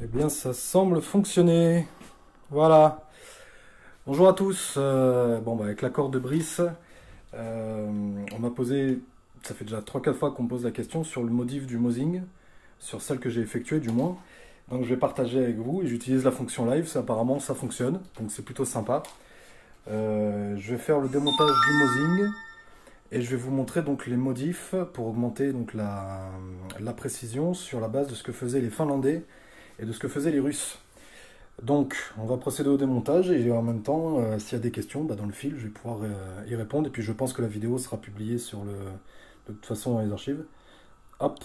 Eh bien, ça semble fonctionner. Voilà. Bonjour à tous. Avec l'accord de Brice, on m'a posé, ça fait déjà trois quatre fois qu'on me pose la question sur le modif du Mosing, sur celle que j'ai effectuée du moins. Donc je vais partager avec vous et j'utilise la fonction live. Apparemment, ça fonctionne, donc c'est plutôt sympa. Je vais faire le démontage du Mosing et je vais vous montrer donc les modifs pour augmenter donc la précision sur la base de ce que faisaient les Finlandais et de ce que faisaient les Russes. Donc, on va procéder au démontage et en même temps, s'il y a des questions, dans le fil, je vais pouvoir y répondre. Et puis, je pense que la vidéo sera publiée de toute façon dans les archives. Hop.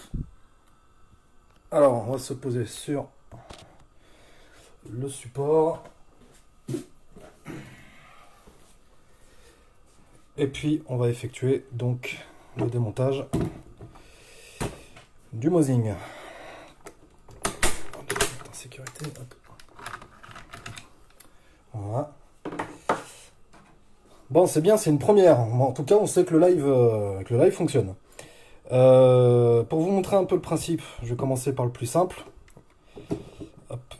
Alors, on va se poser sur le support. Et puis, on va effectuer donc le démontage du Mosing. En sécurité. Hop. Voilà. Bon, c'est bien, c'est une première. En tout cas, on sait que le live fonctionne. Pour vous montrer un peu le principe, je vais commencer par le plus simple. Hop.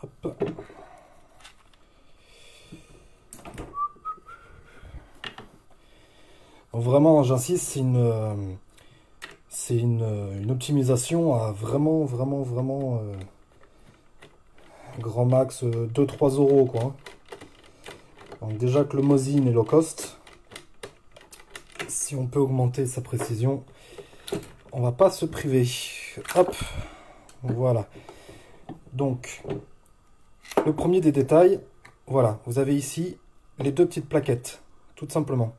Hop. Donc vraiment, j'insiste, c'est une optimisation à vraiment, vraiment, vraiment grand max 2-3 euros quoi. Donc déjà que le Mosin est low cost, si on peut augmenter sa précision, on va pas se priver. Hop, voilà. Donc, le premier des détails, voilà, vous avez ici les deux petites plaquettes, tout simplement.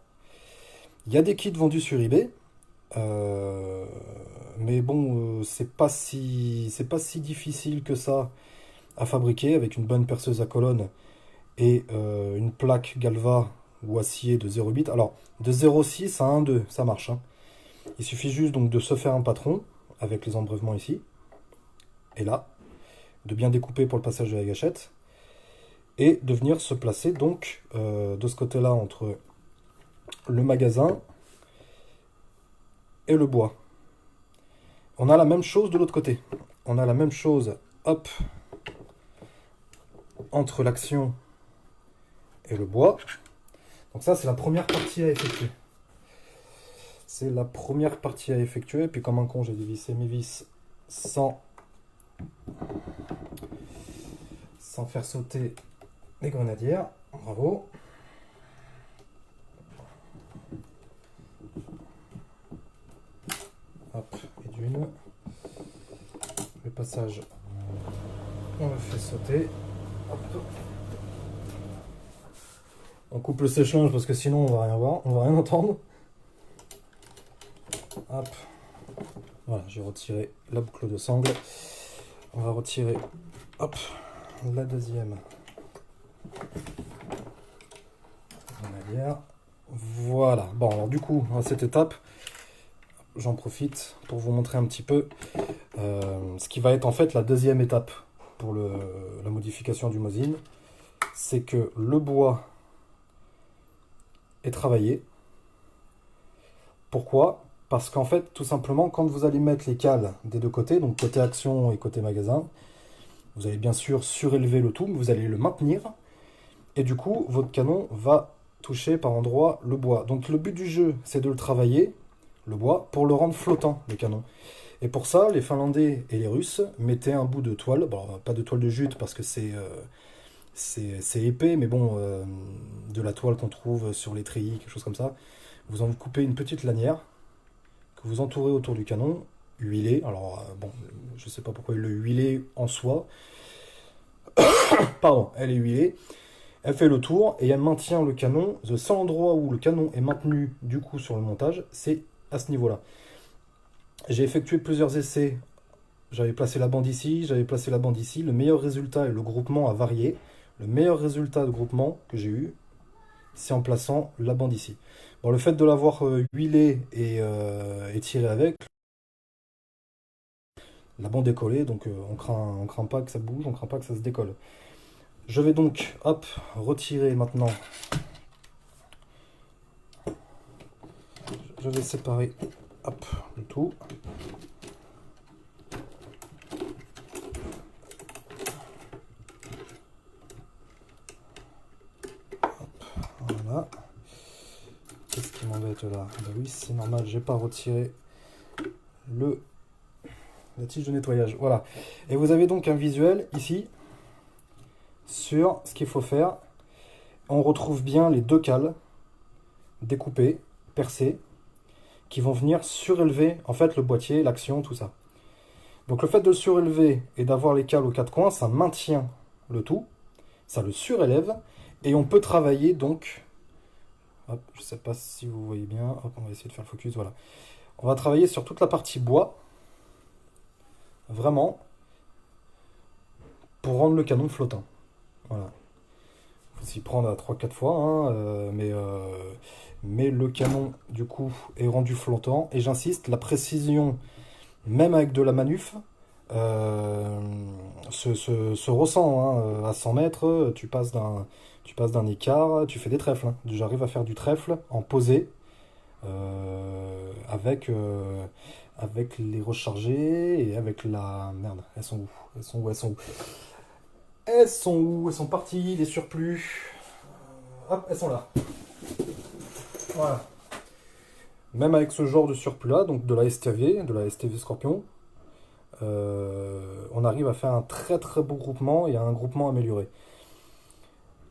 Il y a des kits vendus sur eBay, mais bon, c'est pas si difficile que ça à fabriquer avec une bonne perceuse à colonne et une plaque Galva ou acier de 0,8. Alors, de 0,6 à 1,2, ça marche, hein. Il suffit juste donc de se faire un patron avec les embrèvements ici et là, de bien découper pour le passage de la gâchette et de venir se placer donc de ce côté-là entre le magasin et le bois. On a la même chose de l'autre côté. On a la même chose, hop, entre l'action et le bois. Donc ça, c'est la première partie à effectuer. C'est la première partie à effectuer. Puis comme un con, j'ai dévissé mes vis sans faire sauter les grenadières. Bravo. Hop, et d'une. Le passage, on le fait sauter. Hop. On coupe le sèche-linge parce que sinon on va rien voir, on va rien entendre. Hop. Voilà, j'ai retiré la boucle de sangle. On va retirer, hop, la deuxième grenadière. Voilà. Bon, alors du coup, à cette étape, j'en profite pour vous montrer un petit peu ce qui va être en fait la deuxième étape pour la modification du Mosin. C'est que le bois est travaillé. Pourquoi? Parce qu'en fait, tout simplement, quand vous allez mettre les cales des deux côtés, donc côté action et côté magasin, vous allez bien sûr surélever le tout, mais vous allez le maintenir. Et du coup, votre canon va toucher par endroits le bois. Donc le but du jeu, c'est de le travailler, le bois, pour le rendre flottant, le canon. Et pour ça, les Finlandais et les Russes mettaient un bout de toile, bon, pas de toile de jute parce que c'est épais, mais bon, de la toile qu'on trouve sur les treillis, quelque chose comme ça. Vous en coupez une petite lanière que vous entourez autour du canon, huilé. Alors, bon, je sais pas pourquoi il le huilé en soi. Pardon, elle est huilée. Elle fait le tour et elle maintient le canon. Le seul endroit où le canon est maintenu du coup sur le montage, c'est à ce niveau-là. J'ai effectué plusieurs essais. J'avais placé la bande ici, j'avais placé la bande ici. Le meilleur résultat et le groupement a varié. Le meilleur résultat de groupement que j'ai eu, c'est en plaçant la bande ici. Bon, le fait de l'avoir huilé et tiré avec, La bande est collée, donc on craint pas que ça bouge, on craint pas que ça se décolle. Je vais donc, hop, retirer maintenant. Je vais séparer, hop, le tout. Voilà. Qu'est-ce qui m'embête là? Bah oui, c'est normal, j'ai pas retiré la tige de nettoyage. Voilà. Et vous avez donc un visuel ici sur ce qu'il faut faire. On retrouve bien les deux cales découpées, percées, qui vont venir surélever en fait le boîtier, l'action, tout ça. Donc le fait de le surélever et d'avoir les cales aux quatre coins, ça maintient le tout, ça le surélève, et on peut travailler donc, hop, je ne sais pas si vous voyez bien, hop, on va essayer de faire le focus, voilà. On va travailler sur toute la partie bois, vraiment, pour rendre le canon flottant. Voilà. Il faut s'y prendre à 3-4 fois, hein, mais le canon, du coup, est rendu flottant. Et j'insiste, la précision, même avec de la manuf, se ressent. Hein. À 100 mètres, tu passes d'un écart, tu fais des trèfles. Hein. J'arrive à faire du trèfle en posé, avec les rechargés et avec la... Merde, elles sont où? Elles sont où? Elles sont où? Elles sont où? Elles sont parties, les surplus. Hop, elles sont là. Voilà. Même avec ce genre de surplus-là, donc de la STV Scorpion, on arrive à faire un très très beau groupement et un groupement amélioré.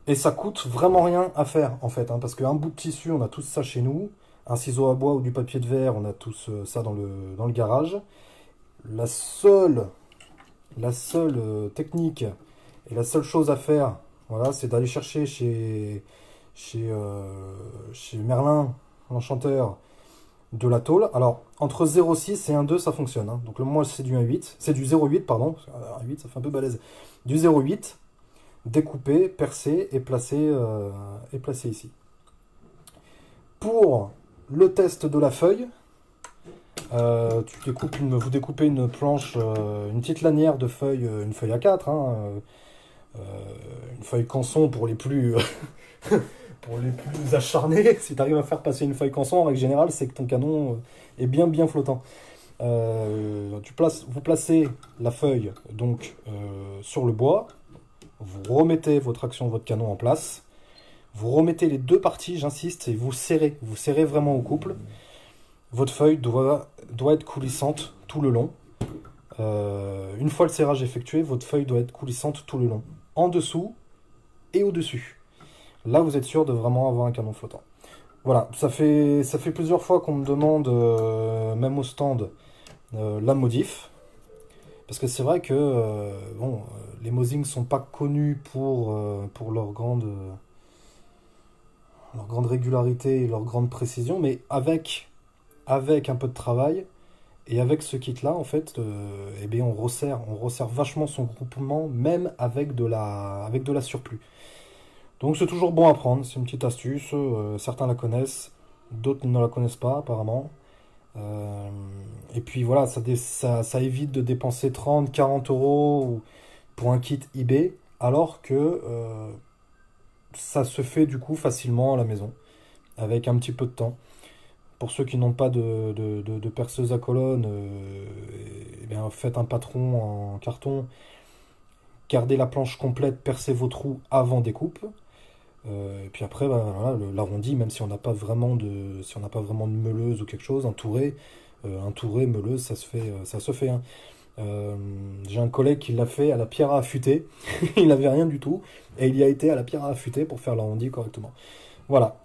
Et ça coûte vraiment rien à faire en fait, hein, parce qu'un bout de tissu, on a tous ça chez nous. Un ciseau à bois ou du papier de verre, on a tous ça dans le garage. La seule technique et la seule chose à faire, voilà, c'est d'aller chercher chez Merlin, l'enchanteur, de la tôle. Alors, entre 0,6 et 1,2, ça fonctionne. Hein. Donc, moi, c'est du 1,8. C'est du 0,8, pardon. 1,8, ça fait un peu balèze. Du 0,8, découpé, percé et placé ici. Pour le test de la feuille, vous découpez une planche, une petite lanière de feuille, une feuille A4, hein, une feuille canson pour les plus pour les plus acharnés. Si tu arrives à faire passer une feuille canson, en règle générale, c'est que ton canon est bien flottant. Vous placez la feuille donc sur le bois, vous remettez votre action, votre canon en place, vous remettez les deux parties, j'insiste, et vous serrez vraiment au couple. Votre feuille doit être coulissante tout le long. Une fois le serrage effectué, votre feuille doit être coulissante tout le long, en dessous et au-dessus. Là, vous êtes sûr de vraiment avoir un canon flottant. Voilà, ça fait plusieurs fois qu'on me demande, même au stand, la modif. Parce que c'est vrai que les Mosin ne sont pas connus pour leur grande régularité et leur grande précision, mais avec un peu de travail et avec ce kit-là, en fait, eh bien, on resserre vachement son groupement, même avec de la surplus. Donc c'est toujours bon à prendre, c'est une petite astuce, certains la connaissent, d'autres ne la connaissent pas apparemment. Et puis voilà, ça évite de dépenser 30-40 euros pour un kit eBay, alors que ça se fait du coup facilement à la maison, avec un petit peu de temps. Pour ceux qui n'ont pas de perceuse à colonne, eh bien, faites un patron en carton, gardez la planche complète, percez vos trous avant découpe. Et puis après, voilà, l'arrondi, même si on n'a pas vraiment de meuleuse ou quelque chose, un touré, meuleuse, ça se fait. Hein. J'ai un collègue qui l'a fait à la pierre à affûter. Il n'avait rien du tout et il y a été à la pierre à affûter pour faire l'arrondi correctement. Voilà.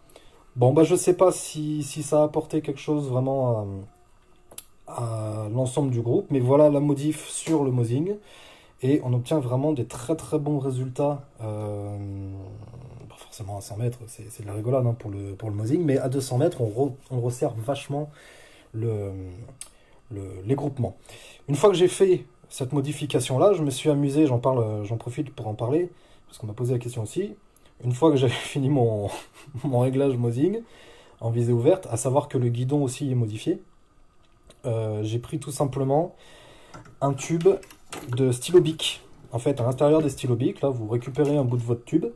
Bon, je sais pas si ça a apporté quelque chose vraiment à l'ensemble du groupe, mais voilà la modif sur le Mosin. Et on obtient vraiment des très très bons résultats. Pas forcément à 100 mètres, c'est de la rigolade, hein, pour le Mosin, mais à 200 mètres, on resserre vachement les groupements. Une fois que j'ai fait cette modification-là, je me suis amusé, j'en profite pour en parler, parce qu'on m'a posé la question aussi. Une fois que j'avais fini mon réglage Mosin en visée ouverte, à savoir que le guidon aussi est modifié, j'ai pris tout simplement un tube de stylo bic. En fait, à l'intérieur des stylos bic, là, vous récupérez un bout de votre tube,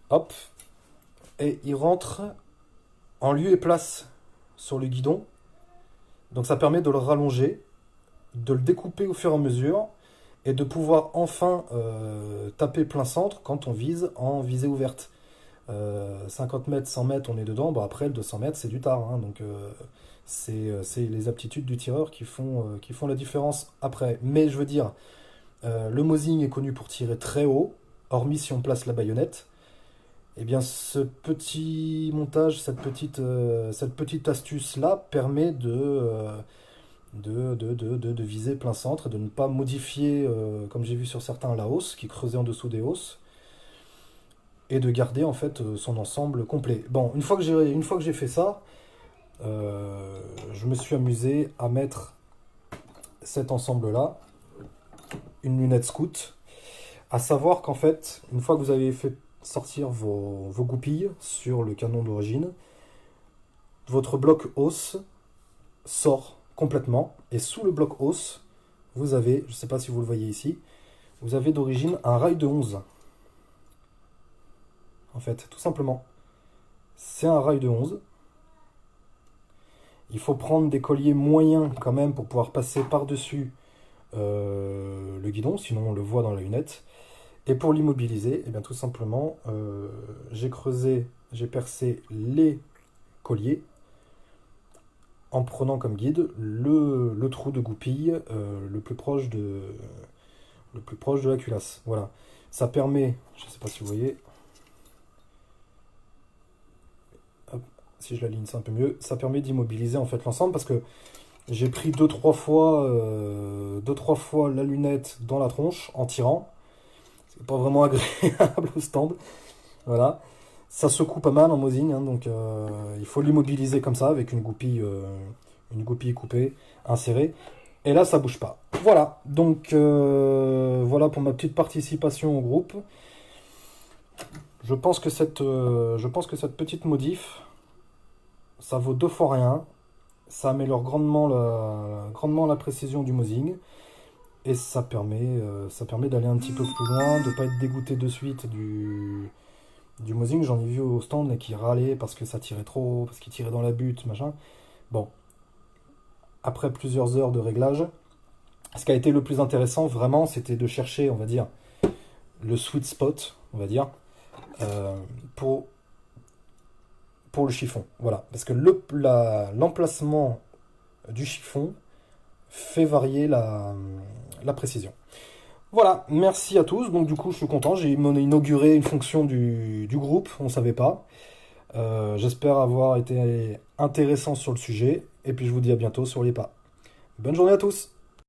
hop, et il rentre en lieu et place sur le guidon. Donc ça permet de le rallonger, de le découper au fur et à mesure, et de pouvoir enfin taper plein centre quand on vise en visée ouverte. 50 mètres, 100 mètres, on est dedans. Bon, après, le 200 mètres, c'est du tard, hein. Donc, c'est les aptitudes du tireur qui font la différence après. Mais je veux dire, le Mosin est connu pour tirer très haut, hormis si on place la baïonnette. Et bien, ce petit montage, cette petite astuce-là permet de viser plein centre, de ne pas modifier, comme j'ai vu sur certains, la hausse, qui creusait en dessous des hausses, et de garder en fait son ensemble complet. Bon, une fois que j'ai fait ça, je me suis amusé à mettre cet ensemble-là, une lunette scout, à savoir qu'en fait, une fois que vous avez fait sortir vos goupilles sur le canon d'origine, votre bloc hausse sort complètement, et sous le bloc hausse, vous avez, je ne sais pas si vous le voyez ici, vous avez d'origine un rail de 11. En fait, tout simplement. C'est un rail de 11. Il faut prendre des colliers moyens quand même pour pouvoir passer par-dessus le guidon, sinon on le voit dans la lunette. Et pour l'immobiliser, eh bien tout simplement, j'ai percé les colliers en prenant comme guide le trou de goupille le plus proche de la culasse. Voilà. Ça permet, je ne sais pas si vous voyez, hop, si je l'aligne c'est un peu mieux, ça permet d'immobiliser en fait l'ensemble parce que j'ai pris deux trois fois la lunette dans la tronche en tirant. C'est pas vraiment agréable au stand. Voilà. Ça secoue pas mal en Mosin, hein, donc il faut l'immobiliser comme ça avec une goupille coupée, insérée. Et là, ça bouge pas. Voilà. Donc voilà pour ma petite participation au groupe. Je pense que cette petite modif, ça vaut 2 fois rien. Ça améliore grandement la précision du Mosin. Et ça permet d'aller un petit peu plus loin, de ne pas être dégoûté de suite du Mosin. J'en ai vu au stand là, qui râlait parce que ça tirait trop haut, parce qu'il tirait dans la butte, machin. Bon, après plusieurs heures de réglage, ce qui a été le plus intéressant, vraiment, c'était de chercher, on va dire, le sweet spot, on va dire, pour le chiffon. Voilà, parce que l'emplacement du chiffon fait varier la précision. Voilà, merci à tous. Donc du coup, je suis content. J'ai inauguré une fonction du groupe, on ne savait pas. J'espère avoir été intéressant sur le sujet. Et puis je vous dis à bientôt sur les pas. Bonne journée à tous.